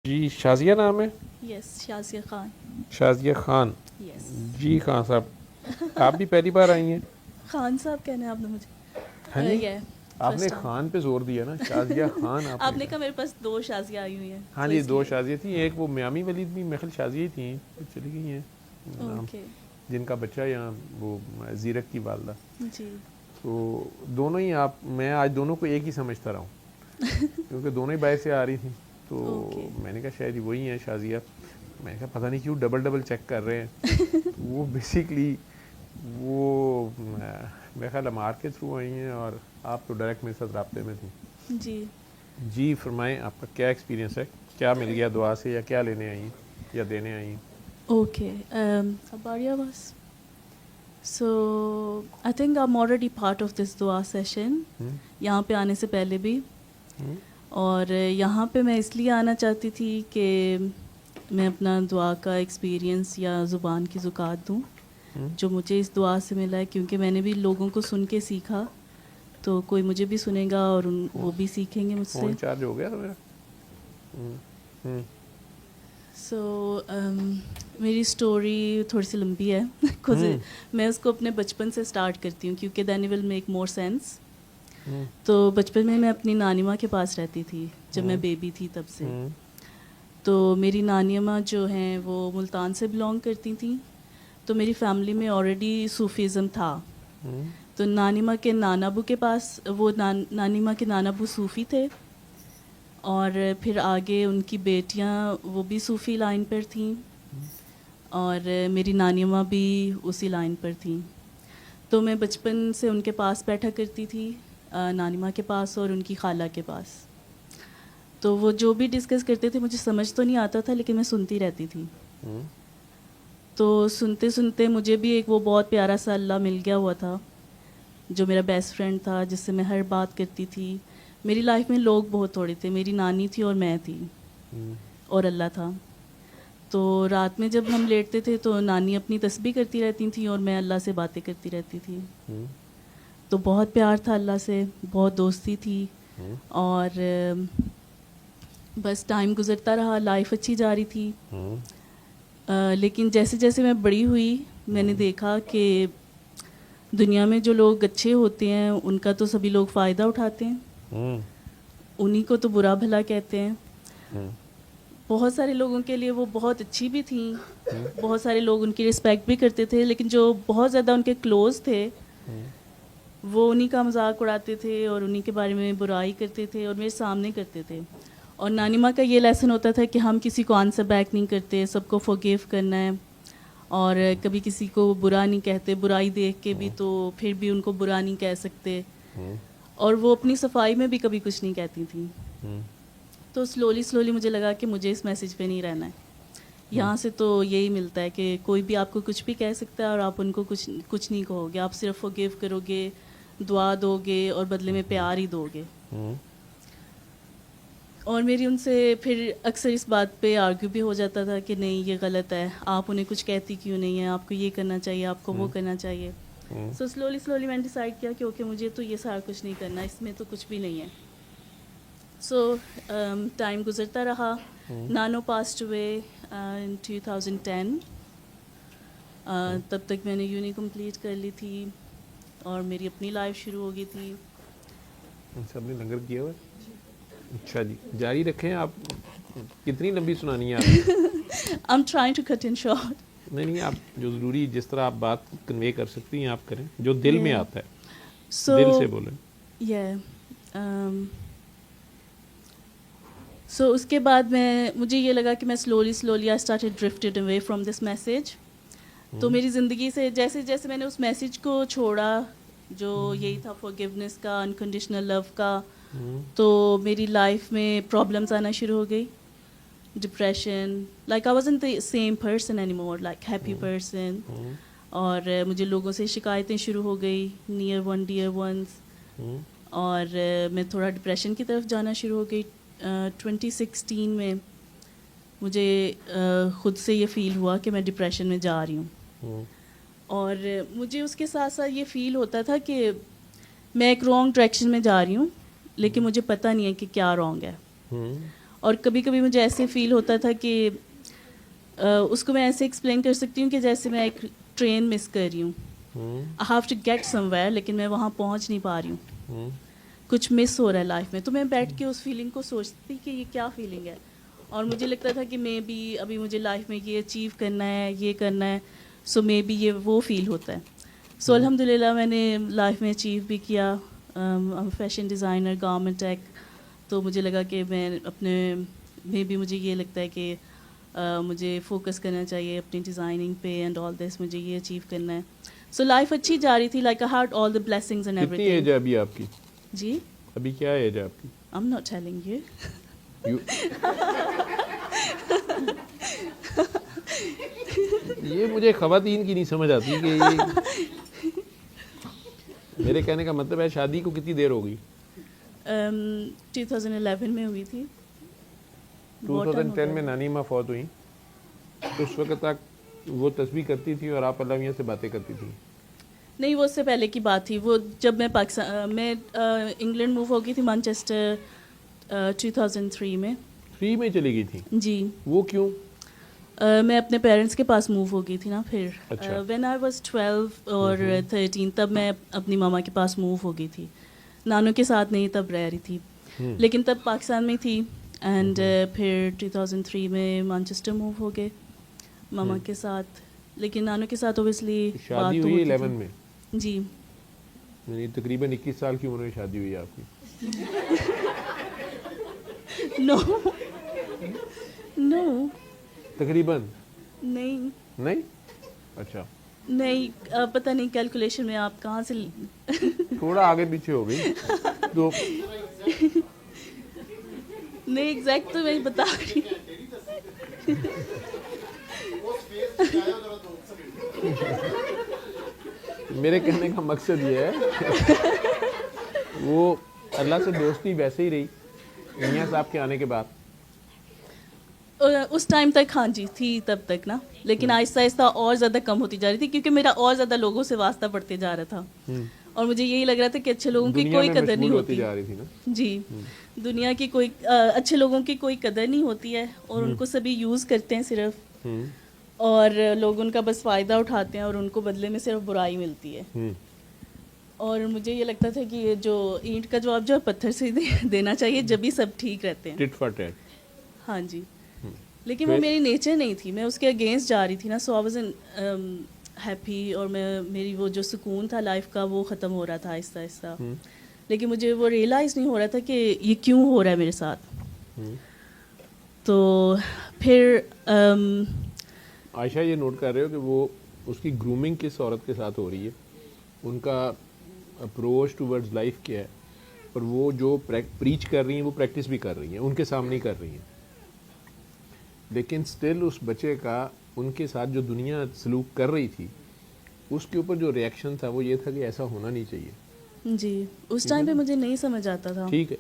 جی شازیہ نام ہے؟ یس شازیہ خان. شازیہ خان. یس. جی خان صاحب آپ بھی پہلی بار آئی ہیں؟ خان صاحب کہنا ہے آپ نے مجھے. ہاں جی یہ آپ نے خان پہ زور دیا نا، شازیہ خان آپ نے کہا میرے پاس 2 شازیہ آئی ہوئی ہیں. ہاں جی 2 شازیہ تھیں، ایک وہ میامی ولید بھی میخل شازیہ ہی تھیں، چلی گئی ہیں اوکے. جن کا بچہ یہاں وہ زیرک کی والدہ. جی تو دونوں ہی میں آج دونوں کو ایک ہی سمجھتا رہا ہوں کیونکہ دونوں ہی باہر سے آ رہی تھیں، تو میں نے کہا شاید وہی ہیں شازیہ. میں نے کہا پتہ نہیں کیوں ڈبل چیک کر رہے ہیں. وہ بیسکلی وہ میرے خیال امار کے تھرو آئی ہیں اور آپ تو ڈائریکٹ میرے ساتھ رابطے میں تھیں. جی جی فرمائیں آپ کا کیا ایکسپیرینس ہے، کیا مل گیا دعا سے یا کیا لینے آئی یا دینے آئی؟ Okay. Abaria was. So I think I'm already part of this dua session. یہاں پہ آنے سے پہلے بھی، اور یہاں پہ میں اس لیے آنا چاہتی تھی کہ میں اپنا دعا کا ایکسپیرینس یا زبان کی زکات دوں جو مجھے اس دعا سے ملا ہے، کیونکہ میں نے بھی لوگوں کو سن کے سیکھا، تو کوئی مجھے بھی سنے گا اور وہ بھی سیکھیں گے مجھ سے. فون چارج ہو گیا تھا میرا. سو میری اسٹوری تھوڑی سی لمبی ہے خود میں اس کو اپنے بچپن سے اسٹارٹ کرتی ہوں کیونکہ دین ول میک مور سینس. تو بچپن میں آپنی نانی ماں کے پاس رہتی تھی جب میں بیبی تھی تب سے. تو میری نانی ماں جو ہیں وہ ملتان سے بلانگ کرتی تھیں، تو میری فیملی میں آلریڈی صوفیزم تھا. تو نانی ماں کے نانا ابو کے پاس وہ نانی ماں کے نانا ابو صوفی تھے، اور پھر آگے ان کی بیٹیاں وہ بھی صوفی لائن پر تھیں، اور میری نانی ماں بھی اسی لائن پر تھیں. تو میں بچپن سے ان کے پاس بیٹھا کرتی تھی، نانی ماں کے پاس اور ان کی خالہ کے پاس. تو وہ جو بھی ڈسکس کرتے تھے مجھے سمجھ تو نہیں آتا تھا، لیکن میں سنتی رہتی تھی. تو سنتے سنتے مجھے بھی ایک وہ بہت پیارا سا اللہ مل گیا ہوا تھا جو میرا بیسٹ فرینڈ تھا، جس سے میں ہر بات کرتی تھی. میری لائف میں لوگ بہت تھوڑے تھے، میری نانی تھی اور میں تھی اور اللہ تھا. تو رات میں جب ہم لیٹتے تھے تو نانی اپنی تسبیح کرتی رہتی تھیں اور میں اللہ سے باتیں کرتی رہتی تھی. تو بہت پیار تھا اللہ سے، بہت دوستی تھی، اور بس ٹائم گزرتا رہا، لائف اچھی جا رہی تھی. لیکن جیسے جیسے میں بڑی ہوئی میں نے دیکھا کہ دنیا میں جو لوگ اچھے ہوتے ہیں ان کا تو سبھی لوگ فائدہ اٹھاتے ہیں، انہی کو تو برا بھلا کہتے ہیں. بہت سارے لوگوں کے لیے وہ بہت اچھی بھی تھیں، بہت سارے لوگ ان کی رسپیکٹ بھی کرتے تھے، لیکن جو بہت زیادہ ان کے کلوز تھے وہ انہی کا مذاق اڑاتے تھے اور انہی کے بارے میں برائی کرتے تھے اور میرے سامنے کرتے تھے. اور نانی ماں کا یہ لیسن ہوتا تھا کہ ہم کسی کو آنسر بیک نہیں کرتے، سب کو فورگیو کرنا ہے، اور کبھی کسی کو برا نہیں کہتے، برائی دیکھ کے بھی تو پھر بھی ان کو برا نہیں کہہ سکتے. اور وہ اپنی صفائی میں بھی کبھی کچھ نہیں کہتی تھیں. تو سلولی مجھے لگا کہ مجھے اس میسج پہ نہیں رہنا ہے. یہاں سے تو یہی ملتا ہے کہ کوئی بھی آپ کو کچھ بھی کہہ سکتا ہے اور آپ ان کو کچھ نہیں کہو گے، آپ صرف فورگیو کرو گے، دعا دو گے اور بدلے میں پیار ہی دو گے. اور میری ان سے پھر اکثر اس بات پہ آرگیو بھی ہو جاتا تھا کہ نہیں یہ غلط ہے، آپ انہیں کچھ کہتی کیوں نہیں ہیں، آپ کو یہ کرنا چاہیے، آپ کو وہ کرنا چاہیے. سو سلولی میں نے ڈیسائیڈ کیا کہ اوکے مجھے تو یہ سارا کچھ نہیں کرنا، اس میں تو کچھ بھی نہیں ہے. سو ٹائم گزرتا رہا، نانو پاسڈ اوے ان 2010. تب تک میں نے یونی کمپلیٹ کر لی تھی اور میری اپنی لائف شروع ہو گئی تھی. سب نے لنگر کیا ہوا ہے؟ اچھا جی جاری رکھیں. آپ کتنی لمبی سنانی ہے آپ؟ I'm trying to cut in short. نہیں آپ جو ضروری جس طرح آپ بات کنوے کر سکتی ہیں آپ کریں، جو دل میں آتا ہے دل سے بولیں. سو اس کے بعد مجھے یہ لگا کہ میں slowly I started drifted away from this message. تو میری زندگی سے جیسے جیسے میں نے اس میسیج کو چھوڑا جو یہی تھا فورگیونیس کا، انکنڈیشنل لو کا، تو میری لائف میں پرابلمس آنا شروع ہو گئی. Depression, like I wasn't the same person any more, like happy person. اور مجھے لوگوں سے شکایتیں شروع ہو گئی، نیئر ون ڈیئر ونس. اور میں تھوڑا ڈپریشن کی طرف جانا شروع ہو گئی. 2016 میں مجھے خود سے یہ فیل ہوا کہ میں ڈپریشن میں جا رہی ہوں. اور مجھے اس کے ساتھ ساتھ یہ فیل ہوتا تھا کہ میں ایک رانگ ڈائریکشن میں جا رہی ہوں، لیکن مجھے پتہ نہیں ہے کہ کیا رانگ ہے. اور کبھی کبھی مجھے ایسے فیل ہوتا تھا کہ اس کو میں ایسے ایکسپلین کر سکتی ہوں کہ جیسے میں ایک ٹرین مس کر رہی ہوں. I have to get somewhere ویئر, لیکن میں وہاں پہنچ نہیں پا رہی ہوں, کچھ مس ہو رہا ہے لائف میں. تو میں بیٹھ کے اس فیلنگ کو سوچتی کہ یہ کیا فیلنگ ہے, اور مجھے لگتا تھا کہ مے بی ابھی مجھے لائف میں یہ اچیو کرنا ہے, یہ کرنا ہے, سو مے بی یہ وہ فیل ہوتا ہے. سو الحمد للہ میں نے لائف میں اچیو بھی کیا, فیشن ڈیزائنر, گارمنٹ ٹیک. تو مجھے لگا کہ میں اپنے میں بھی مجھے یہ لگتا ہے کہ مجھے فوکس کرنا چاہیے اپنی ڈیزائننگ پہ اینڈ آل دس, مجھے یہ اچیو کرنا ہے. سو لائف اچھی جا رہی تھی, like I had all the blessings and every کتنی ایج ہے ابھی آپ کی؟ جی ابھی کیا ایج ہے آپ کی؟ I am not telling you. یہ مجھے خواتین کی نہیں سمجھ آتی کہ میرے کہنے کا مطلب ہے شادی کو کتنی دیر ہو گئی؟ 2011 میں ہوئی تھی. 2010 میں نانی ماں فوت ہوئی, تو اس وقت تک وہ تسبیح کرتی تھی اور آپ اللہ میاں سے باتیں کرتی تھی؟ نہیں, وہ اس سے پہلے کی بات تھی. وہ جب میں میں انگلینڈ موو ہو گئی تھی, مانچسٹر 2003 میں. 3 میں چلی گئی تھی؟ جی. وہ کیوں؟ میں اپنے پیرنٹس کے پاس موو ہو گئی تھی نا. پھر اچھا. وین آئی واز 12 اور 13 تب میں اپنی ماما کے پاس موو ہو گئی تھی. نانوں کے ساتھ نہیں تب رہ رہی تھی, لیکن تب پاکستان میں تھی. اینڈ پھر 2003 میں مانچسٹر موو ہو گئے ماما کے ساتھ, لیکن نانوں کے ساتھ اوبیسلی شادی ہوئی 11 میں؟ جی. یعنی تقریباً 21 سال کی عمر میں شادی ہوئی آپ کی؟ نو نو تقریباً نہیں نہیں. اچھا. نہیں, پتہ نہیں کیلکولیشن میں آپ کہاں سے تھوڑا آگے پیچھے ہو گئی تو نہیں, ایگزیکٹ تو میں بتا رہی. میرے کہنے کا مقصد یہ ہے وہ اللہ سے دوستی ویسے ہی رہی میاں صاحب کے آنے کے بعد؟ اس ٹائم تک ہاں جی تھی تب تک نا, لیکن آہستہ آہستہ اور زیادہ کم ہوتی جا رہی تھی, کیونکہ میرا اور زیادہ لوگوں سے واسطہ پڑتے جا رہا تھا, اور مجھے یہی لگ رہا تھا کہ اچھے لوگوں کی کوئی قدر نہیں ہوتی جا رہی تھی نا. جی, دنیا کی کوئی اچھے لوگوں کی کوئی قدر نہیں ہوتی ہے, اور ان کو سبھی یوز کرتے ہیں صرف, اور لوگ ان کا بس فائدہ اٹھاتے ہیں, اور ان کو بدلے میں صرف برائی ملتی ہے. اور مجھے یہ لگتا تھا کہ یہ جو اینٹ کا جواب جو ہے پتھر سے دینا چاہیے, جب بھی سب ٹھیک رہتے ہیں. ٹٹ فار ٹیٹ. ہاں جی, لیکن وہ میری نیچر نہیں تھی, میں اس کے اگینسٹ جا رہی تھی نا. سو آئی واز ہیپی, اور میری وہ جو سکون تھا لائف کا وہ ختم ہو رہا تھا آہستہ آہستہ. لیکن مجھے وہ ریئلائز نہیں ہو رہا تھا کہ یہ کیوں ہو رہا ہے میرے ساتھ. تو پھر عائشہ یہ نوٹ کر رہے ہو کہ وہ اس کی گرومنگ کس عورت کے ساتھ ہو رہی ہے, ان کا اپروچ ٹورڈز لائف کیا ہے, اور وہ جو پریچ کر رہی ہیں وہ پریکٹس بھی کر رہی ہیں, ان کے سامنے ہی کر رہی ہیں. لیکن سٹل اس بچے کا ان کے ساتھ جو دنیا سلوک کر رہی تھی اس کے اوپر جو ریئیکشن تھا وہ یہ تھا کہ ایسا ہونا نہیں چاہیے. جی, اس ٹائم پہ مجھے نہیں سمجھ آتا تھا. ٹھیک ہے.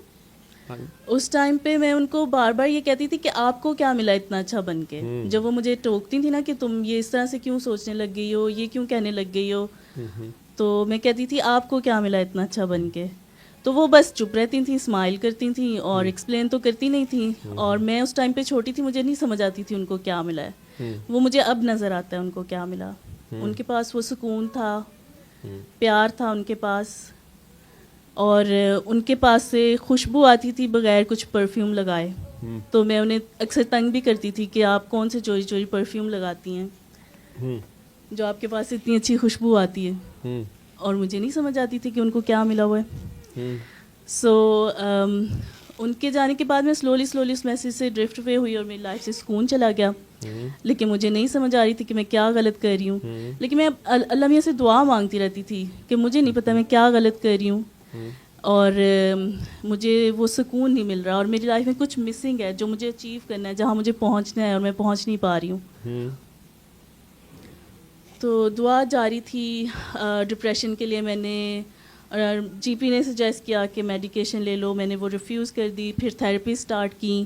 اس ٹائم پہ میں ان کو بار بار یہ کہتی تھی کہ آپ کو کیا ملا اتنا اچھا بن کے. جب وہ مجھے ٹوکتی تھی نا کہ تم یہ اس طرح سے کیوں سوچنے لگ گئی ہو, یہ کیوں کہنے لگ گئی ہو, تو میں کہتی تھی آپ کو کیا ملا اتنا اچھا بن کے. تو وہ بس چپ رہتی تھیں, اسمائل کرتی تھیں, اور ایکسپلین تو کرتی نہیں تھیں. اور میں اس ٹائم پہ چھوٹی تھی, مجھے نہیں سمجھ آتی تھی ان کو کیا ملا ہے. وہ مجھے اب نظر آتا ہے ان کو کیا ملا. ان کے پاس وہ سکون تھا, پیار تھا ان کے پاس, اور ان کے پاس سے خوشبو آتی تھی بغیر کچھ پرفیوم لگائے. تو میں انہیں اکثر تنگ بھی کرتی تھی کہ آپ کون سے چوری چوری پرفیوم لگاتی ہیں جو آپ کے پاس اتنی اچھی خوشبو آتی ہے. اور مجھے نہیں سمجھ آتی تھی کہ ان کو کیا ملا ہوا ہے. سو ان کے جانے کے بعد میں سلولی اس میسج سے ڈرفٹ ہوئے ہوئی, اور میری لائف سے سکون چلا گیا. لیکن مجھے نہیں سمجھ آ رہی تھی کہ میں کیا غلط کر رہی ہوں. لیکن میں اللہ میاں سے دعا مانگتی رہتی تھی کہ مجھے نہیں پتہ میں کیا غلط کر رہی ہوں, اور مجھے وہ سکون نہیں مل رہا, اور میری لائف میں کچھ مسنگ ہے جو مجھے اچیو کرنا ہے, جہاں مجھے پہنچنا ہے اور میں پہنچ نہیں پا رہی ہوں. تو دعا جاری تھی. ڈپریشن کے لیے میں نے جی پی نے سجیسٹ کیا کہ میڈیکیشن لے لو, میں نے وہ ریفیوز کر دی. پھر تھیراپی اسٹارٹ کی.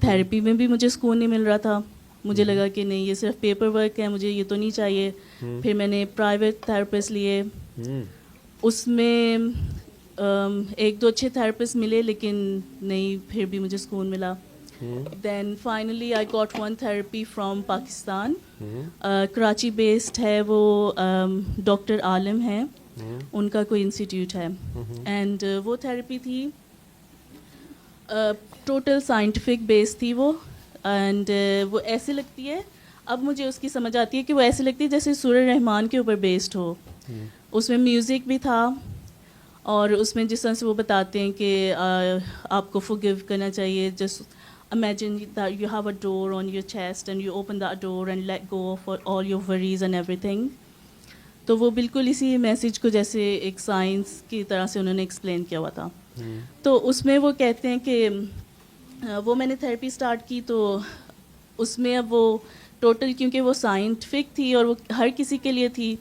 تھیراپی میں بھی مجھے سکون نہیں مل رہا تھا. مجھے لگا کہ نہیں, یہ صرف پیپر ورک ہے, مجھے یہ تو نہیں چاہیے. پھر میں نے پرائیویٹ تھراپسٹ لیے. اس میں 1-2 اچھے تھراپسٹ ملے, لیکن نہیں, پھر بھی مجھے سکون ملا. Then finally I got one therapy from Pakistan. Karachi based ہے وہ, ڈاکٹر عالم ہیں, ان کا کوئی انسٹیٹیوٹ ہے, اینڈ وہ تھراپی تھی ٹوٹل سائنٹیفک بیس تھی وہ, اینڈ وہ ایسے لگتی ہے, اب مجھے اس کی سمجھ آتی ہے کہ وہ ایسے لگتی ہے جیسے سورہ رحمان کے اوپر بیسڈ ہو. اس میں میوزک بھی تھا, اور اس میں جس طرح سے وہ بتاتے ہیں کہ آپ کو forgive کرنا چاہیے, just imagine that you have a door on your chest and you open that door and let go of all your worries and everything. تو وہ بالکل اسی میسیج کو جیسے ایک سائنس کی طرح سے انہوں نے ایکسپلین کیا ہوا تھا. تو اس میں وہ کہتے ہیں کہ وہ میں نے تھراپی اسٹارٹ کی, تو اس میں اب وہ ٹوٹل, کیونکہ وہ سائنٹیفک تھی اور وہ ہر کسی کے لیے تھی,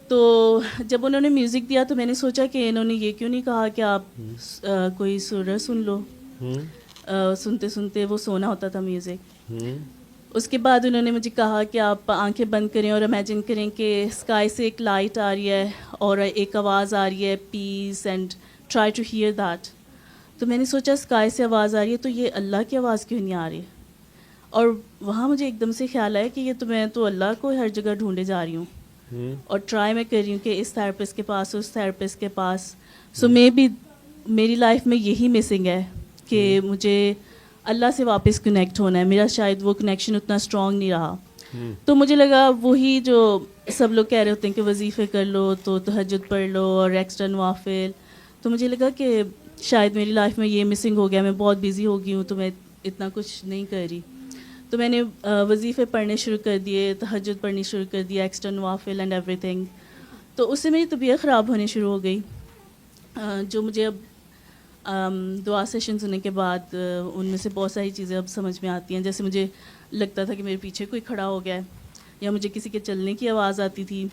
تو جب انہوں نے میوزک دیا تو میں نے سوچا کہ انہوں نے یہ کیوں نہیں کہا کہ آپ کوئی سورہ سن لو. سنتے سنتے وہ سونا ہوتا تھا میوزک. اس کے بعد انہوں نے مجھے کہا کہ آپ آنکھیں بند کریں اور امیجن کریں کہ اسکائی سے ایک لائٹ آ رہی ہے اور ایک آواز آ رہی ہے, peace, and try to hear that. تو میں نے سوچا اسکائی سے آواز آ رہی ہے تو یہ اللہ کی آواز کیوں نہیں آ رہی, اور وہاں مجھے ایک دم سے خیال آیا کہ یہ تو میں تو اللہ کو ہر جگہ ڈھونڈے جا رہی ہوں, اور ٹرائی میں کر رہی ہوں کہ اس تھراپسٹ کے پاس, اس تھراپسٹ کے پاس. سو میں بھی میری لائف میں یہی مسنگ ہے کہ مجھے اللہ سے واپس کنیکٹ ہونا ہے. میرا شاید وہ کنیکشن اتنا اسٹرانگ نہیں رہا. تو مجھے لگا وہی جو سب لوگ کہہ رہے ہوتے ہیں کہ وظیفے کر لو, تو تہجد پڑھ لو اور ایکسٹرا نوافل, تو مجھے لگا کہ شاید میری لائف میں یہ مسنگ ہو گیا, میں بہت بیزی ہو گئی ہوں تو میں اتنا کچھ نہیں کر رہی. تو میں نے وظیفے پڑھنے شروع کر دیے, تہجد پڑھنی شروع کر دیا, ایکسٹرا نوافل اینڈ ایوری تھنگ. تو اس سے میری طبیعت خراب ہونے شروع ہو گئی, جو مجھے اب دعا سیشن سننے کے بعد ان میں سے بہت ساری چیزیں اب سمجھ میں آتی ہیں. جیسے مجھے لگتا تھا کہ میرے پیچھے کوئی کھڑا ہو گیا ہے, یا مجھے کسی کے چلنے کی آواز آتی تھی,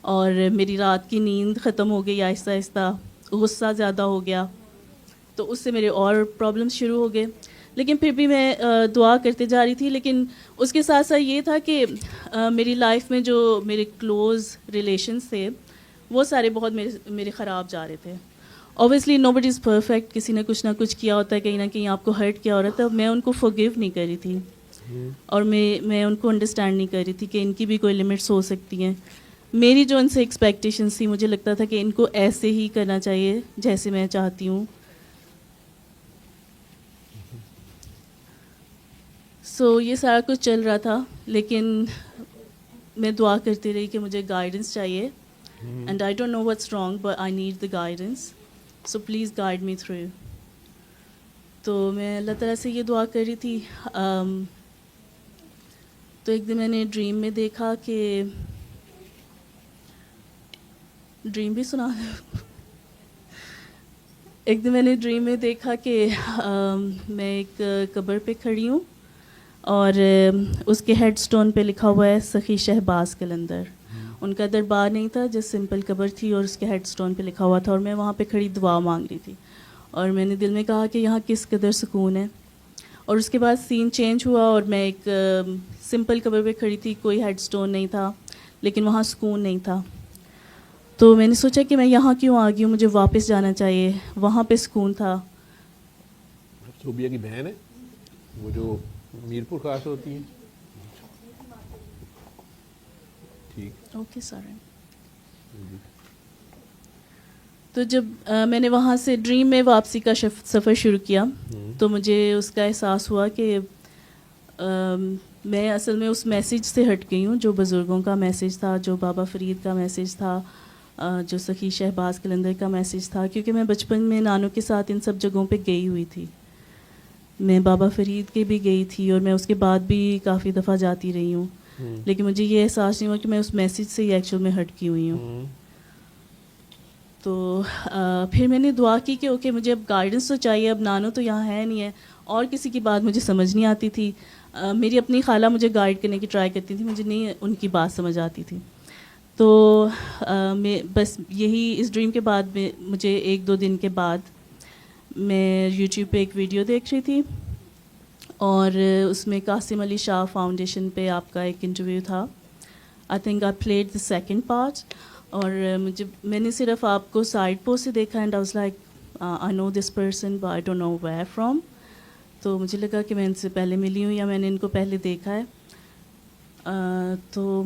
اور میری رات کی نیند ختم ہو گئی آہستہ آہستہ, غصہ زیادہ ہو گیا, تو اس سے میرے اور پرابلمس شروع ہو گئے. لیکن پھر بھی میں دعا کرتے جا رہی تھی. لیکن اس کے ساتھ ساتھ یہ تھا کہ میری لائف میں جو میرے کلوز ریلیشنس تھے وہ سارے بہت میرے خراب جا رہے تھے. Obviously know body is perfect, کسی نے کچھ نہ کچھ کیا ہوتا ہے, کہیں نہ کہیں آپ کو ہرٹ کیا ہو رہا تھا. میں ان کو forgive نہیں کر رہی تھی, اور میں ان کو انڈرسٹینڈ نہیں کر رہی تھی کہ ان کی بھی کوئی لمٹس ہو سکتی ہیں. میری جو ان سے ایکسپیکٹیشنس تھی, مجھے لگتا تھا کہ ان کو ایسے ہی کرنا چاہیے جیسے میں چاہتی ہوں. سو یہ سارا کچھ چل رہا تھا, لیکن میں دعا کرتی رہی کہ مجھے گائیڈنس چاہیے, and I don't know what's wrong but I need the guidance, so please guide me through. تو میں اللہ تعالیٰ سے یہ دعا کر رہی تھی. تو ایک دن میں نے ڈریم میں دیکھا کہ ڈریم بھی سنا ایک دن میں نے ڈریم میں دیکھا کہ میں ایک قبر پہ کھڑی ہوں, اور اس کے ہیڈ سٹون پہ لکھا ہوا ہے سخی شہباز قلندر. ان کا دربار نہیں تھا, جس سمپل قبر تھی, اور اس کے ہیڈ سٹون پہ لکھا ہوا تھا, اور میں وہاں پہ کھڑی دعا مانگ رہی تھی. اور میں نے دل میں کہا کہ یہاں کس قدر سکون ہے. اور اس کے بعد سین چینج ہوا, اور میں ایک سمپل قبر پہ کھڑی تھی, کوئی ہیڈ سٹون نہیں تھا, لیکن وہاں سکون نہیں تھا. تو میں نے سوچا کہ میں یہاں کیوں آ گئی ہوں, مجھے واپس جانا چاہیے, وہاں پہ سکون تھا. صوبیہ کی بہن ہے وہ جو میرپور خاص ہوتی ہیں. ٹھیک, اوکے سر. تو جب میں نے وہاں سے ڈریم میں واپسی کا سفر شروع کیا, تو مجھے اس کا احساس ہوا کہ میں اصل میں اس میسیج سے ہٹ گئی ہوں جو بزرگوں کا میسیج تھا, جو بابا فرید کا میسیج تھا, جو سخی شہباز قلندر کا میسیج تھا. کیونکہ میں بچپن میں نانوں کے ساتھ ان سب جگہوں پہ گئی ہوئی تھی, میں بابا فرید کے بھی گئی تھی, اور میں اس کے بعد بھی کافی دفعہ جاتی رہی ہوں. لیکن مجھے یہ احساس نہیں ہوا کہ میں اس میسیج سے ہی ایکچوئل میں ہٹ کی ہوئی ہوں. تو پھر میں نے دعا کی کہ اوکے مجھے اب گائیڈنس تو چاہیے, اب نانو تو یہاں ہے نہیں ہے, اور کسی کی بات مجھے سمجھ نہیں آتی تھی. میری اپنی خالہ مجھے گائیڈ کرنے کی ٹرائی کرتی تھی, مجھے نہیں ان کی بات سمجھ آتی تھی. تو میں بس یہی اس ڈریم کے بعد میں مجھے 1-2 دن کے بعد میں یوٹیوب پہ ایک ویڈیو دیکھ رہی تھی, اور اس میں قاسم علی شاہ فاؤنڈیشن پہ آپ کا ایک انٹرویو تھا. I think I played the second part, اور میں نے صرف آپ کو سائڈ پوسٹ سے دیکھا, and I was like I know this person but I don't know where from. تو مجھے لگا کہ میں ان سے پہلے ملی ہوں یا میں نے ان کو پہلے دیکھا ہے. تو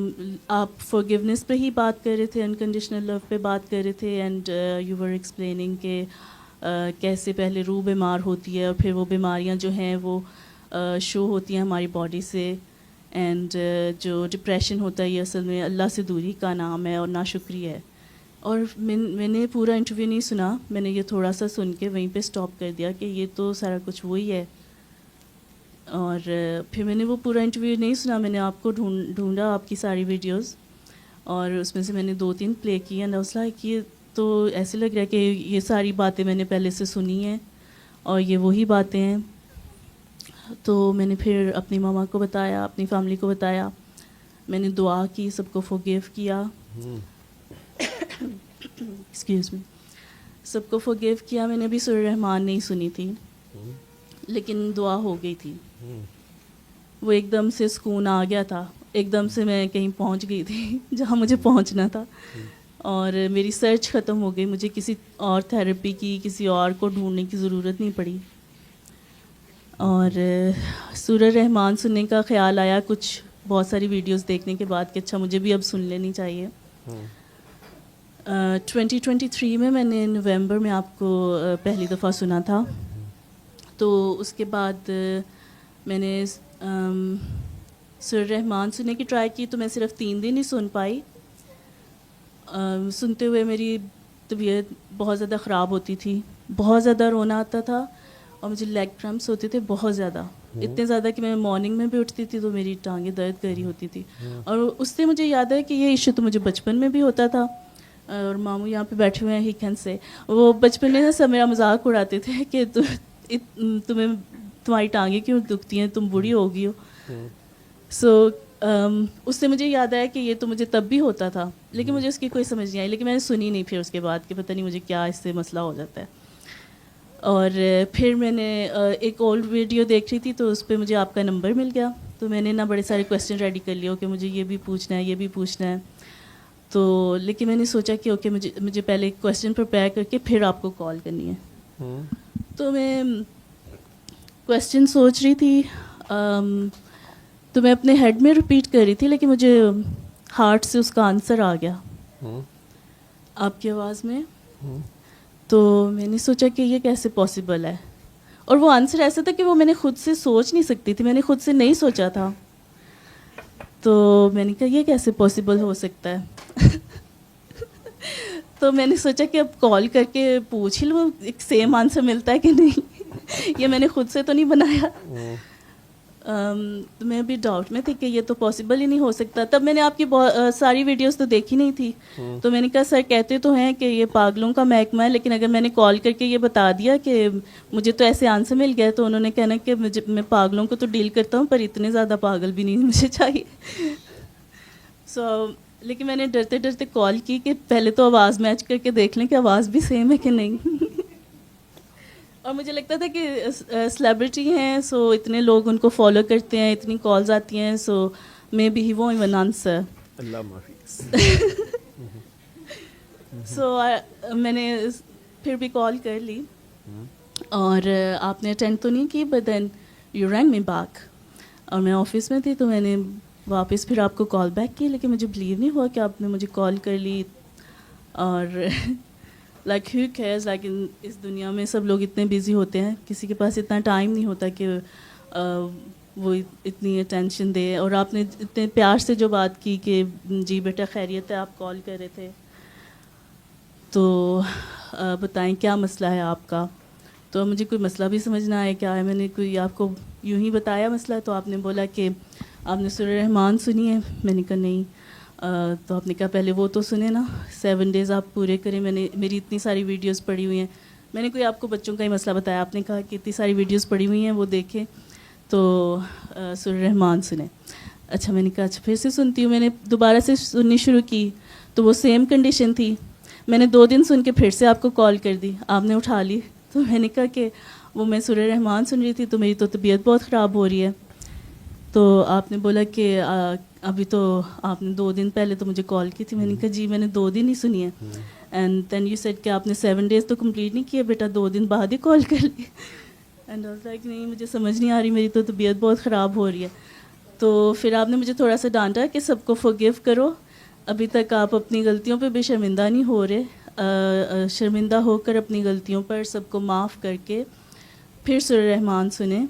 آپ فورگیونیس پہ ہی بات کر رہے تھے, انکنڈیشنل لو پہ بات کر رہے تھے, اینڈ یو ور ایکسپلیننگ کہ کیسے پہلے روح بیمار ہوتی ہے اور پھر وہ بیماریاں جو ہیں وہ شو ہوتی ہیں ہماری باڈی سے, اینڈ جو ڈپریشن ہوتا ہے یہ اصل میں اللہ سے دوری کا نام ہے اور ناشکری ہے. اور میں نے پورا انٹرویو نہیں سنا, میں نے یہ تھوڑا سا سن کے وہیں پہ اسٹاپ کر دیا کہ یہ تو سارا کچھ وہی ہے. اور پھر میں نے وہ پورا انٹرویو نہیں سنا, میں نے آپ کو ڈھونڈا, آپ کی ساری ویڈیوز, اور اس میں سے میں نے 2-3 پلے کی, اینڈ اس لائک یہ تو ایسے لگ رہا ہے کہ یہ ساری باتیں میں نے پہلے سے سنی ہیں اور یہ وہی باتیں ہیں. تو میں نے پھر اپنی ماما کو بتایا, اپنی فیملی کو بتایا, میں نے دعا کی, سب کو فورگیو کیا, ایکسکیوز می, سب کو فورگیو کیا. میں نے بھی سورہ رحمان نہیں سنی تھی لیکن دعا ہو گئی تھی. وہ ایک دم سے سکون آ گیا تھا, ایک دم سے میں کہیں پہنچ گئی تھی جہاں مجھے پہنچنا تھا, اور میری سرچ ختم ہو گئی, مجھے کسی اور تھیراپی کی, کسی اور کو ڈھونڈنے کی ضرورت نہیں پڑی. اور سورہ رحمان سننے کا خیال آیا کچھ بہت ساری ویڈیوز دیکھنے کے بعد کہ اچھا مجھے بھی اب سن لینی چاہیے. 2023 میں نے نومبر میں آپ کو پہلی دفعہ سنا تھا. تو اس کے بعد میں نے سورہ رحمان سننے کی ٹرائی کی, تو میں صرف 3 دن ہی سن پائی. سنتے ہوئے میری طبیعت بہت زیادہ خراب ہوتی تھی, بہت زیادہ رونا آتا تھا, اور مجھے لیگ کرمپس ہوتے تھے بہت زیادہ, اتنے زیادہ کہ میں مارننگ میں بھی اٹھتی تھی تو میری ٹانگیں درد کر رہی ہوتی تھی. اور اس سے مجھے یاد ہے کہ یہ ایشو تو مجھے بچپن میں بھی ہوتا تھا, اور ماموں یہاں پہ بیٹھے ہوئے ہیں, ہی کین سے, وہ بچپن میں نا سب میرا مذاق اڑاتے تھے کہ تمہیں تمہاری ٹانگیں کیوں دکھتی ہیں, تم بوڑھی ہو گئی ہو. سو اس سے مجھے یاد آیا کہ یہ تو مجھے تب بھی ہوتا تھا, لیکن مجھے اس کی کوئی سمجھ نہیں آئی, لیکن میں نے سنی نہیں پھر اس کے بعد کہ پتہ نہیں مجھے کیا اس سے مسئلہ ہو جاتا ہے. اور پھر میں نے ایک اولڈ ویڈیو دیکھ رہی تھی, تو اس پہ مجھے آپ کا نمبر مل گیا, تو میں نے نا بڑے سارے کویسچن ریڈی کر لیے کہ مجھے یہ بھی پوچھنا ہے, یہ بھی پوچھنا ہے. تو لیکن میں نے سوچا کہ اوکے مجھے پہلے کویسچن پریپیئر کر کے پھر آپ کو کال کرنی ہے. تو میں کویسچن سوچ رہی تھی, تو میں اپنے ہیڈ میں ریپیٹ کر رہی تھی, لیکن مجھے ہارٹ سے اس کا آنسر آ گیا آپ کی آواز میں. تو میں نے سوچا کہ یہ کیسے پاسبل ہے, اور وہ آنسر ایسا تھا کہ وہ میں نے خود سے سوچ نہیں سکتی تھی, میں نے خود سے نہیں سوچا تھا. تو میں نے کہا یہ کیسے پاسبل ہو سکتا ہے. تو میں نے سوچا کہ اب کال کر کے پوچھ ہی لوں ایک سیم آنسر ملتا ہے کہ نہیں. یہ میں نے خود سے تو نہیں بنایا. تو میں ابھی ڈاؤٹ میں تھی کہ یہ تو پاسبل ہی نہیں ہو سکتا. تب میں نے آپ کی ساری ویڈیوز تو دیکھی نہیں تھی, تو میں نے کہا سر کہتے تو ہیں کہ یہ پاگلوں کا محکمہ ہے, لیکن اگر میں نے کال کر کے یہ بتا دیا کہ مجھے تو ایسے آنسر مل گیا, تو انہوں نے کہنا کہ میں پاگلوں کو تو ڈیل کرتا ہوں, پر اتنے زیادہ پاگل بھی نہیں مجھے چاہیے. لیکن میں نے ڈرتے ڈرتے کال کی کہ پہلے تو آواز میچ کر کے دیکھ لیں کہ آواز بھی سیم ہے کہ نہیں. اور مجھے لگتا تھا کہ سلیبریٹی ہیں, سو اتنے لوگ ان کو فالو کرتے ہیں, اتنی کالز آتی ہیں, so may be he won't even answer. اللہ معافی. سو میں نے پھر بھی کال کر لی, اور آپ نے اٹینڈ تو نہیں کی, but then you rang me back. اور میں آفس میں تھی, تو میں نے واپس پھر آپ کو کال بیک کی, لیکن مجھے بلیو نہیں ہوا کہ آپ نے مجھے کال کر لی. اور لائک ہو کیئرز, لائک اس دنیا میں سب لوگ اتنے بزی ہوتے ہیں, کسی کے پاس اتنا ٹائم نہیں ہوتا کہ وہ اتنی اٹینشن دے. اور آپ نے اتنے پیار سے جو بات کی کہ جی بیٹا خیریت ہے, آپ کال کر رہے تھے, تو بتائیں کیا مسئلہ ہے آپ کا. تو مجھے کوئی مسئلہ بھی سمجھ نہ آیا کیا ہے. میں نے کوئی آپ کو یوں ہی بتایا مسئلہ, تو آپ نے بولا کہ آپ نے سورہ رحمان سنی ہے. میں نے کہا نہیں. تو آپ نے کہا پہلے وہ تو سنیں نا, 7 days آپ پورے کریں. میں نے میری اتنی ساری ویڈیوز پڑھی ہوئی ہیں. میں نے کوئی آپ کو بچوں کا ہی مسئلہ بتایا, آپ نے کہا کہ اتنی ساری ویڈیوز پڑھی ہوئی ہیں وہ دیکھیں, تو سورہ رحمان سنیں. اچھا, میں نے کہا اچھا پھر سے سنتی ہوں. میں نے دوبارہ سے سننی شروع کی, تو وہ سیم کنڈیشن تھی. میں نے 2 دن سن کے پھر سے آپ کو کال کر دی, آپ نے اٹھا لی. تو میں نے کہا کہ وہ میں سورہ رحمان سن رہی تھی, تو میری تو طبیعت بہت خراب ہو رہی ہے. تو آپ نے بولا کہ ابھی تو آپ نے 2 دن پہلے تو مجھے کال کی تھی. میں نے کہا جی میں نے 2 دن ہی سنی ہے. اینڈ دین یو سیڈ کہ آپ نے 7 days تو کمپلیٹ نہیں کیے بیٹا, 2 دن بعد ہی کال کر لی. اینڈ آئی واز لائک نہیں مجھے سمجھ نہیں آ رہی, میری تو طبیعت بہت خراب ہو رہی ہے. تو پھر آپ نے مجھے تھوڑا سا ڈانٹا کہ سب کو forgive کرو, ابھی تک آپ اپنی غلطیوں پہ بھی شرمندہ نہیں ہو رہے, شرمندہ ہو کر اپنی غلطیوں پر سب کو معاف کر کے پھر سورہ رحمان سنیں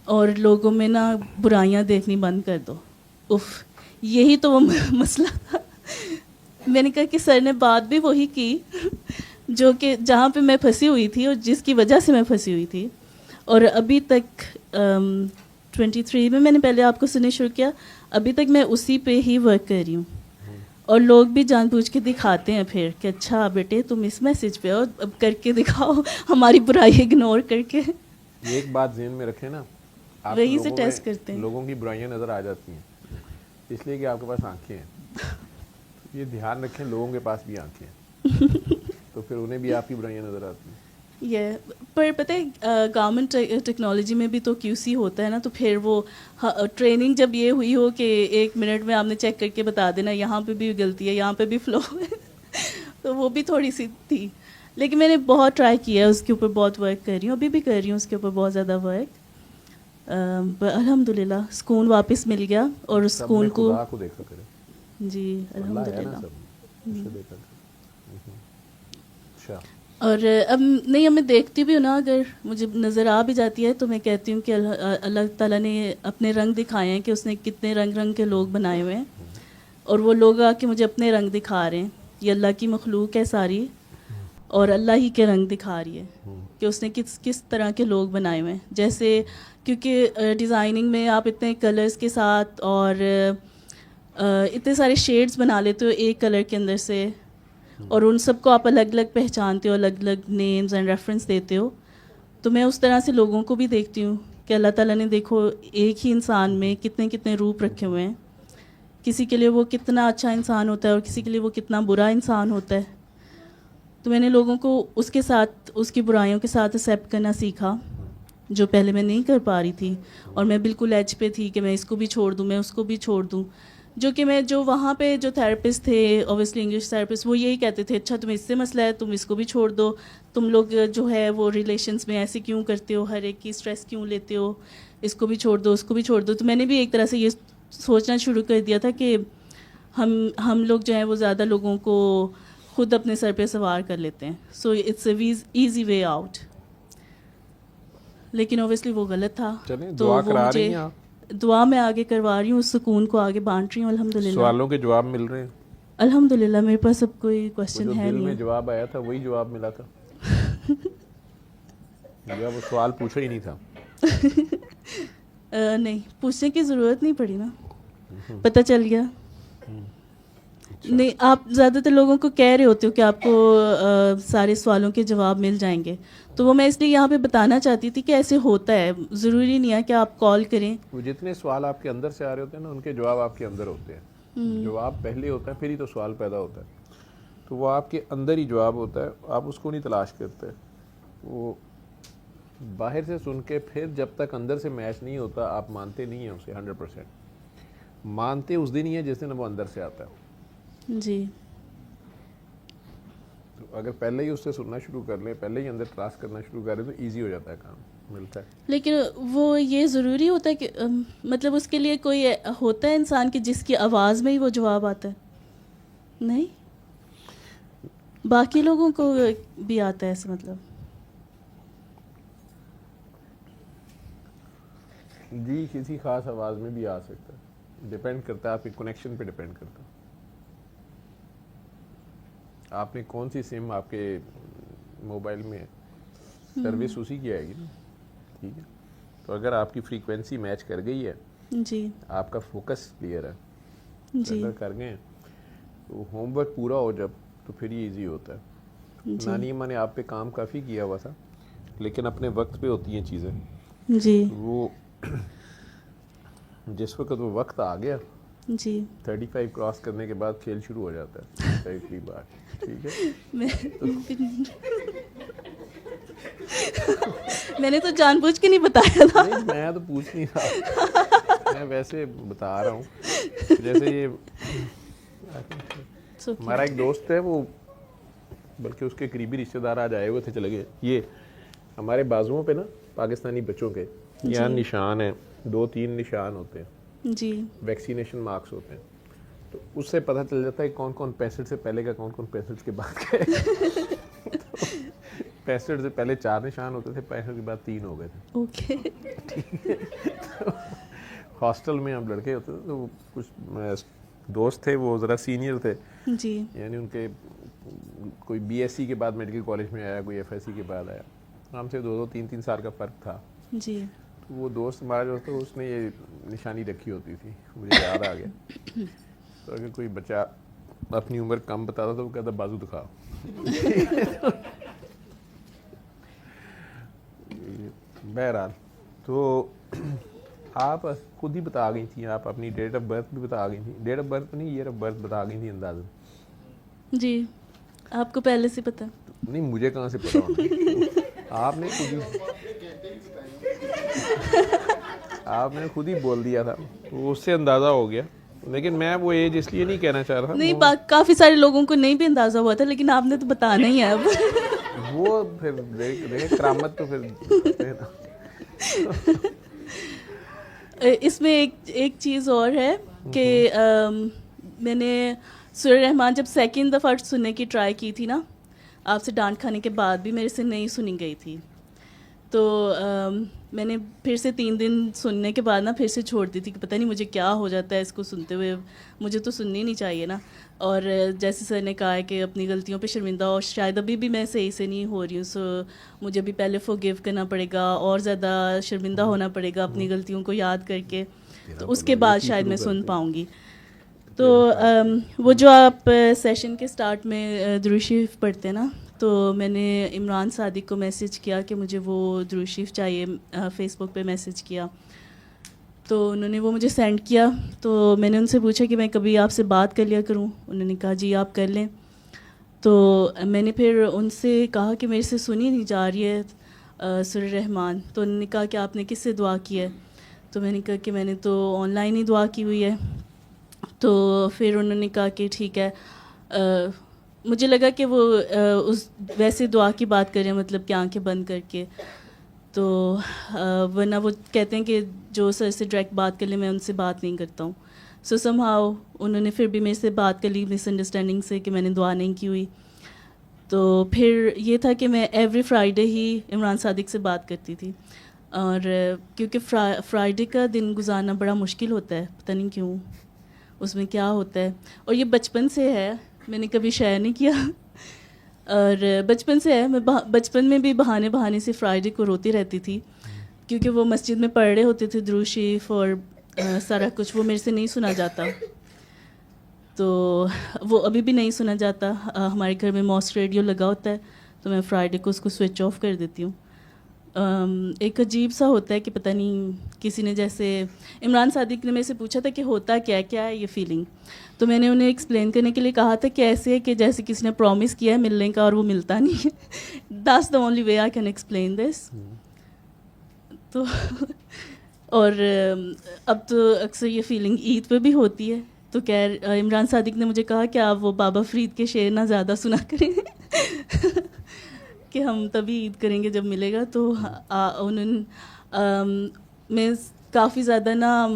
اور لوگوں میں نا برائیاں دیکھنی بند کر دو. اف, یہی تو وہ مسئلہ تھا. میں نے کہا کہ سر نے بات بھی وہی کی جو کہ جہاں پہ میں پھنسی ہوئی تھی اور جس کی وجہ سے میں پھنسی ہوئی تھی. اور ابھی تک 23 میں نے پہلے آپ کو سننے شروع کیا, ابھی تک میں اسی پہ ہی ورک کر رہی ہوں. اور لوگ بھی جان بوجھ کے دکھاتے ہیں پھر کہ اچھا بیٹے تم اس میسج پہ ہو, اب کر کے دکھاؤ ہماری برائی اگنور کر کے. یہ ایک بات ذہن میں رکھیں نا, آپ وہی سے ٹیسٹ کرتے ہیں. لوگوں کی برائیاں نظر آ جاتی ہیں اس لیے کہ آپ کے پاس آنکھیں ہیں. یہ دھیان رکھیں لوگوں کے پاس بھی آنکھیں ہیں تو پھر انہیں بھی آپ کی برائیاں نظر آتی ہیں. پر پتہ ہے گورنمنٹ ٹیکنالوجی میں بھی تو QC ہوتا ہے نا, تو پھر وہ ٹریننگ جب یہ ہوئی ہو کہ 1 منٹ میں آپ نے چیک کر کے بتا دینا یہاں پہ بھی غلطی ہے یہاں پہ بھی فلو ہے تو وہ بھی تھوڑی سی تھی. لیکن میں نے بہت ٹرائی کیا ہے, اس کے اوپر بہت ورک کر رہی ہوں, ابھی بھی کر رہی ہوں اس کے اوپر بہت زیادہ ورک. الحمد للہ سکون واپس مل گیا. اور اس سکون کو دیکھا کرے. جی الحمد للہ. اچھا. اور اب نہیں, اب میں دیکھتی بھی ہوں نا, اگر مجھے نظر آ بھی جاتی ہے تو میں کہتی ہوں کہ اللہ تعالیٰ نے اپنے رنگ دکھائے ہیں کہ اس نے کتنے رنگ رنگ کے لوگ بنائے ہوئے ہیں, اور وہ لوگ آ کے مجھے اپنے رنگ دکھا رہے ہیں. یہ اللہ کی مخلوق ہے ساری, اور اللہ ہی کے رنگ دکھا رہی ہے کہ اس نے کس طرح کے لوگ بنائے ہوئے ہیں. جیسے کیونکہ ڈیزائننگ میں آپ اتنے کلرز کے ساتھ اور اتنے سارے شیڈز بنا لیتے ہو ایک کلر کے اندر سے, اور ان سب کو آپ الگ الگ پہچانتے ہو, الگ الگ نیمز اینڈ ریفرنس دیتے ہو. تو میں اس طرح سے لوگوں کو بھی دیکھتی ہوں کہ اللہ تعالیٰ نے دیکھو ایک ہی انسان میں کتنے کتنے روپ رکھے ہوئے ہیں. کسی کے لیے وہ کتنا اچھا انسان ہوتا ہے اور کسی کے لیے وہ کتنا برا انسان ہوتا ہے. تو میں نے لوگوں کو اس کے ساتھ, اس کی برائیوں کے ساتھ ایکسیپٹ کرنا سیکھا, جو پہلے میں نہیں کر پا رہی تھی. اور میں بالکل ایج پہ تھی کہ میں اس کو بھی چھوڑ دوں, میں اس کو بھی چھوڑ دوں. جو وہاں پہ جو تھراپسٹ تھے, اوبیسلی انگلش تھراپسٹ, وہ یہی کہتے تھے اچھا تمہیں اس سے مسئلہ ہے تم اس کو بھی چھوڑ دو, تم لوگ جو ہے وہ ریلیشنس میں ایسے کیوں کرتے ہو, ہر ایک کی اسٹریس کیوں لیتے ہو, اس کو بھی چھوڑ دو اس کو بھی چھوڑ دو. تو میں نے بھی ایک طرح سے یہ سوچنا شروع کر دیا تھا کہ ہم لوگ جو ہیں وہ زیادہ لوگوں کو خود اپنے سر پہ سوار کر لیتے ہیں. So it's a easy way out. لیکن اوبیسلی وہ غلط تھا. تو وہ مجھے دعا میں آگے کروا رہی ہوں, اس سکون کو آگے بانٹ رہی ہوں. الحمد للہ سوالوں کے جواب مل رہے ہیں. الحمد للہ میرے پاس اب کوئی کوشچن ہے دل نہیں. میں جواب آیا تھا وہی جواب ملا تھا. وہ سوال پوچھا ہی نہیں تھا. نہیں, پوچھنے کی ضرورت نہیں پڑی نا, پتہ چل گیا. نہیں, آپ زیادہ تر لوگوں کو کہہ رہے ہوتے ہو کہ آپ کو سارے سوالوں کے جواب مل جائیں گے, تو وہ میں اس لیے یہاں پہ بتانا چاہتی تھی کہ ایسے ہوتا ہے, ضروری نہیں ہے کہ آپ کال کریں. وہ جتنے سوال آپ کے اندر سے آ رہے ہوتے ہیں نا, ان کے جواب آپ کے اندر ہوتے ہیں. جواب پہلے ہوتا ہے, پھر ہی تو سوال پیدا ہوتا ہے. تو وہ آپ کے اندر ہی جواب ہوتا ہے, آپ اس کو نہیں تلاش کرتے. وہ باہر سے سن کے پھر جب تک اندر سے میچ نہیں ہوتا آپ مانتے نہیں ہیں اسے 100%. مانتے اس دن ہی ہے جس دن وہ اندر سے آتا ہے. جی. تو اگر پہلے ہی اس سے سننا شروع کر لیں, پہلے ہی اندر کلاس کرنا شروع کر لیں, تو ایزی ہو جاتا ہے کام, ملتا ہے. لیکن وہ یہ ضروری ہوتا ہے کہ مطلب اس کے لیے کوئی ہوتا ہے انسان کہ جس کی آواز میں ہی وہ جواب آتا ہے؟ نہیں, باقی لوگوں کو بھی آتا ہے ایسا مطلب؟ جی, کسی خاص آواز میں بھی آ سکتا ہے, ڈپینڈ کرتا ہے آپ کے کنیکشن پہ ڈپینڈ کرتا ہے. آپ نے کون سی سم آپ کے موبائل میں ہے, سروس اسی کی آئے گی نا. ٹھیک ہے, تو اگر آپ کی فریکوینسی میچ کر گئی ہے, جی, آپ کا فوکس کلیئر ہے, جی, اگر کر گئے تو ہوم ورک پورا ہو جب, تو پھر یہ ایزی ہوتا ہے. نانیما نے آپ پہ کام کافی کیا ہوا تھا, لیکن اپنے وقت پہ ہوتی ہیں چیزیں. جی, وہ جس وقت وہ وقت آ گیا, جی, 35 کراس کرنے کے بعد کھیل شروع ہو جاتا ہے. پہلی بار ٹھیک ہے, میں نے تو جان بوجھ کے نہیں بتایا تھا. نہیں, میں تو پوچھ نہیں رہا, میں ویسے بتا رہا ہوں. جیسے یہ ہمارا ایک دوست ہے, وہ بلکہ اس کے قریبی رشتے دار آج آئے ہوئے تھے, چلے گئے. یہ ہمارے بازوؤں پہ نا پاکستانی بچوں کے یہاں نشان ہیں, 2-3 نشان ہوتے ہیں جی, ویکسینیشن مارکس ہوتے ہیں, تو اس سے پتہ چل جاتا ہے کون کون 65 سے پہلے کا, کون کون 65 کے بعد کا ہے. 65 سے پہلے 4 نشان ہوتے تھے, 65 کے بعد 3 ہو گئے تھے. اوکے. ہاسٹل میں ہم لڑکے ہوتے تھے تو کچھ دوست تھے وہ ذرا سینئر تھے جی, یعنی ان کے کوئی بی ایس سی کے بعد میڈیکل کالج میں آیا, کوئی ایف ایس سی کے بعد آیا, ہم سے 2-3 سال کا فرق تھا. جی, تو وہ دوست ہمارا جو تھا اس نے یہ نشانی رکھی ہوتی تھی, مجھے یاد آ گیا. تو اگر کوئی بچہ اپنی عمر کم بتاتا تو وہ کہتا بازو دکھاؤ. بہرحال تو آپ خود ہی بتا گئی تھیں, آپ اپنی ڈیٹ آف برتھ بھی بتا گئی تھیں, ڈیٹ آف برتھ نہیں ایئر آف برتھ بتا گئی تھیں اندازاً. جی, آپ کو پہلے سے پتہ؟ نہیں مجھے کہاں سے پتا ہونا, آپ نے خود ہی بول دیا تھا, تو اس سے اندازہ ہو گیا. لیکن میں وہ ایج اس لیے نہیں کہنا چاہ رہا, نہیں, کافی سارے لوگوں کو نہیں بھی اندازہ ہوا تھا, لیکن آپ نے تو بتانا ہی ہے اب. وہ پھر دیکھیں کرامت تو پھر اس میں ایک چیز اور ہے کہ میں نے سورہ رحمان جب سیکنڈ دفعہ سننے کی ٹرائی کی تھی نا, آپ سے ڈانٹ کھانے کے بعد بھی میرے سے نہیں سنی گئی تھی, تو میں نے پھر سے 3 دن سننے کے بعد نا پھر سے چھوڑ دی تھی کہ پتہ نہیں مجھے کیا ہو جاتا ہے اس کو سنتے ہوئے, مجھے تو سننی نہیں چاہیے نا. اور جیسے سر نے کہا ہے کہ اپنی غلطیوں پہ شرمندہ, اور شاید ابھی بھی میں صحیح سے نہیں ہو رہی ہوں, سو مجھے بھی پہلے فورگیو کرنا پڑے گا اور زیادہ شرمندہ ہونا پڑے گا اپنی غلطیوں کو یاد کر کے, تو اس کے بعد شاید میں سن پاؤں گی. تو وہ جو آپ سیشن کے سٹارٹ میں درود شریف پڑھتے ہیں نا, تو میں نے عمران صادق کو میسج کیا کہ مجھے وہ درود شریف چاہیے, فیس بک پہ میسج کیا, تو انہوں نے وہ مجھے سینڈ کیا. تو میں نے ان سے پوچھا کہ میں کبھی آپ سے بات کر لیا کروں, انہوں نے کہا جی آپ کر لیں. تو میں نے پھر ان سے کہا کہ میرے سے سنی نہیں جا رہی ہے سورہ رحمان, تو انہوں نے کہا کہ آپ نے کس سے دعا کی ہے, تو میں نے کہا کہ میں نے تو آن لائن ہی دعا کی ہوئی ہے. تو پھر انہوں نے کہا کہ ٹھیک ہے, مجھے لگا کہ وہ اس ویسے دعا کی بات کریں, مطلب کہ آنکھیں بند کر کے, تو ورنہ وہ کہتے ہیں کہ جو سر سے ڈائریکٹ بات کر لیں میں ان سے بات نہیں کرتا ہوں. سو سم ہاؤ انہوں نے پھر بھی میرے سے بات کر لی مس انڈرسٹینڈنگ سے کہ میں نے دعا نہیں کی ہوئی. تو پھر یہ تھا کہ میں ایوری فرائیڈے ہی عمران صادق سے بات کرتی تھی, اور کیونکہ فرائیڈے کا دن گزارنا بڑا مشکل ہوتا ہے, پتہ نہیں کیوں, اس میں کیا ہوتا ہے, اور یہ بچپن سے ہے, میں نے کبھی شیئر نہیں کیا, اور بچپن سے ہے. میں بچپن میں بھی بہانے سے فرائیڈے کو روتی رہتی تھی, کیونکہ وہ مسجد میں پڑھ رہے ہوتے تھے درود شریف اور سارا کچھ, وہ میرے سے نہیں سنا جاتا. تو وہ ابھی بھی نہیں سنا جاتا. ہمارے گھر میں موس ریڈیو لگا ہوتا ہے, تو میں فرائیڈے کو اس کو سوئچ آف کر دیتی ہوں. ایک عجیب سا ہوتا ہے کہ پتہ نہیں کسی نے, جیسے عمران صادق نے میرے سے پوچھا تھا کہ ہوتا کیا ہے یہ فیلنگ, تو میں نے انہیں ایکسپلین کرنے کے لیے کہا تھا کہ ایسے ہے کہ جیسے کسی نے پرومس کیا ہے ملنے کا اور وہ ملتا نہیں ہے. That's the only way I can explain this. تو اور اب تو اکثر یہ فیلنگ عید پہ بھی ہوتی ہے. تو عمران صادق نے مجھے کہا کہ آپ وہ بابا فرید کے شعر نہ زیادہ سنا کریں کہ ہم تبھی عید کریں گے جب ملے گا. تو میں کافی زیادہ نا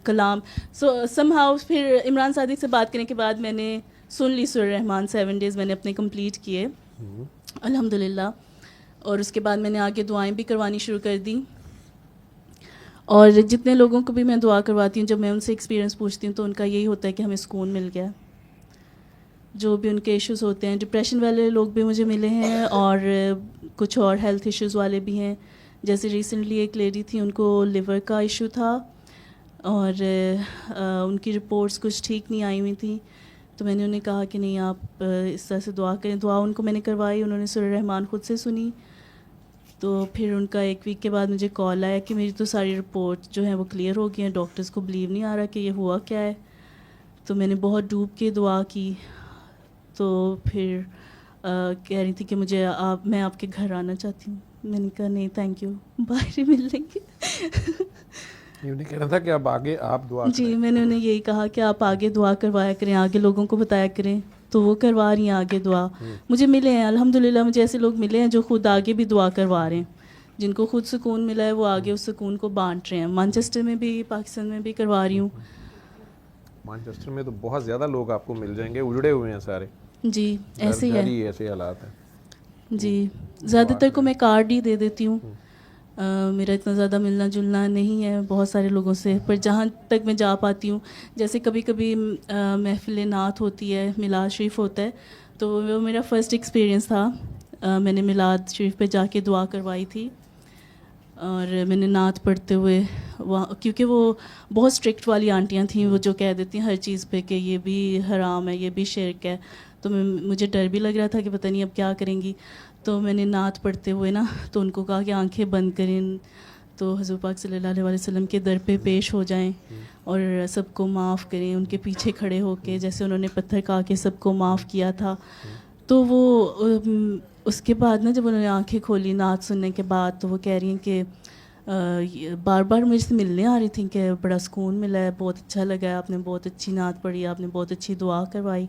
کلام, سو سم ہاؤ پھر عمران صادق سے بات کرنے کے بعد میں نے سن لی سورہ رحمان 7 days میں نے اپنے کمپلیٹ کیے الحمدللہ. اور اس کے بعد میں نے آگے دعائیں بھی کروانی شروع کر دیں, اور جتنے لوگوں کو بھی میں دعا کرواتی ہوں, جب میں ان سے ایکسپیرینس پوچھتی ہوں تو ان کا یہی ہوتا ہے کہ ہمیں سکون مل گیا. جو بھی ان کے ایشوز ہوتے ہیں, ڈپریشن والے لوگ بھی مجھے ملے ہیں, اور کچھ اور ہیلتھ ایشوز والے بھی ہیں. جیسے ریسنٹلی ایک لیڈی تھی, ان کو لیور کا ایشو تھا, اور ان کی رپورٹس کچھ ٹھیک نہیں آئی ہوئی تھیں. تو میں نے انہیں کہا کہ نہیں آپ اس طرح سے دعا کریں. دعا ان کو میں نے کروائی, انہوں نے سورہ رحمان خود سے سنی. تو پھر ان کا 1 week کے بعد مجھے کال آیا کہ میری تو ساری رپورٹ جو ہیں وہ کلیئر ہو گئی ہیں, ڈاکٹرز کو بلیو نہیں آ رہا کہ یہ ہوا کیا ہے. تو میں نے بہت ڈوب کے دعا کی. تو پھر کہہ رہی تھی کہ میں آپ کے گھر آنا چاہتی ہوں. میں نے کہا نہیں تھینک یو, باہر ہی مل لیں گے. یہ کہنا تھا کہ اب آگے آپ دعا کریں. جی, میں نے انہیں یہی کہا کہ آپ آگے دعا کروایا کریں, آگے لوگوں کو بتایا کریں. تو وہ کروا رہی ہیں آگے دعا. مجھے ملے ہیں الحمدللہ, مجھے ایسے لوگ ملے ہیں جو خود آگے بھی دعا کروا رہے ہیں. جن کو خود سکون ملا ہے وہ آگے اس سکون کو بانٹ رہے ہیں. مانچسٹر میں بھی, پاکستان میں بھی کروا رہی ہوں. مانچسٹر میں تو بہت زیادہ لوگ آپ کو مل جائیں گے, اجڑے ہوئے ہیں سارے. جی ایسے ہی ہے. ایسے حالات ہیں جی زیادہ تر کو میں کارڈ ہی دے دیتی ہوں. میرا اتنا زیادہ ملنا جلنا نہیں ہے بہت سارے لوگوں سے, پر جہاں تک میں جا پاتی ہوں, جیسے کبھی کبھی محفل نعت ہوتی ہے, میلاد شریف ہوتا ہے, تو وہ میرا فرسٹ ایکسپیرینس تھا. میں نے میلاد شریف پہ جا کے دعا کروائی تھی, اور میں نے نعت پڑھتے ہوئے وہاں, کیونکہ وہ بہت اسٹرکٹ والی آنٹیاں تھیں, وہ جو کہہ دیتی ہیں ہر چیز پہ کہ یہ بھی حرام ہے, یہ بھی شرک ہے. تو مجھے ڈر بھی لگ رہا تھا کہ پتہ نہیں اب کیا کریں گی. تو میں نے نعت پڑھتے ہوئے نا تو ان کو کہا کہ آنکھیں بند کریں, تو حضور پاک صلی اللہ علیہ وسلم کے در پہ پیش ہو جائیں اور سب کو معاف کریں, ان کے پیچھے کھڑے ہو کے, جیسے انہوں نے پتھر کھا کے سب کو معاف کیا تھا. تو وہ اس کے بعد نا جب انہوں نے آنکھیں کھولی نعت سننے کے بعد, تو وہ کہہ رہی ہیں کہ بار بار مجھ سے ملنے آ رہی تھیں کہ بڑا سکون ملا ہے, بہت اچھا لگا ہے, آپ نے بہت اچھی نعت پڑھی, آپ نے بہت اچھی دعا کروائی.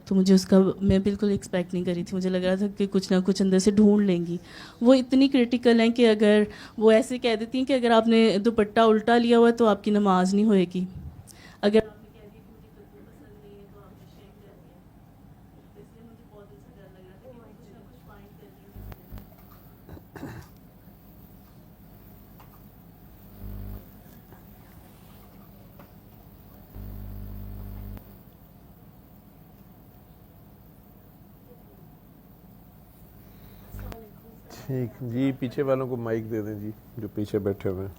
تو مجھے اس کا میں بالکل ایکسپیکٹ نہیں کری تھی, مجھے لگ رہا تھا کہ کچھ نہ کچھ اندر سے ڈھونڈ لیں گی. وہ اتنی کرٹیکل ہیں کہ اگر وہ ایسے کہہ دیتی ہیں کہ اگر آپ نے دوپٹہ الٹا لیا ہوا ہے تو آپ کی نماز نہیں ہوئے گی. اگر آپ نے کہہ دیا کہ مجھے کدو پسند نہیں ہے تو آپ نے شیک کر دیا. تو اس لیے مجھے بہت اچھا ڈر لگ رہا تھا کہ میں کچھ نہ کچھ فائنڈ کر رہی ہوں. ٹھیک جی, پیچھے والوں کو مائک دے دیں جی, جو پیچھے بیٹھے ہوئے ہیں.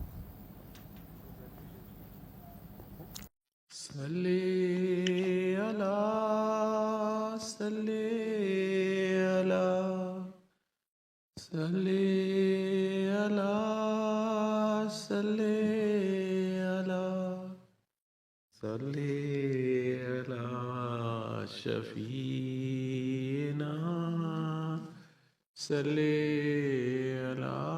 صلی اللہ صلی اللہ صلی اللہ صلی اللہ صلی اللہ شفیعنا صلی اللہ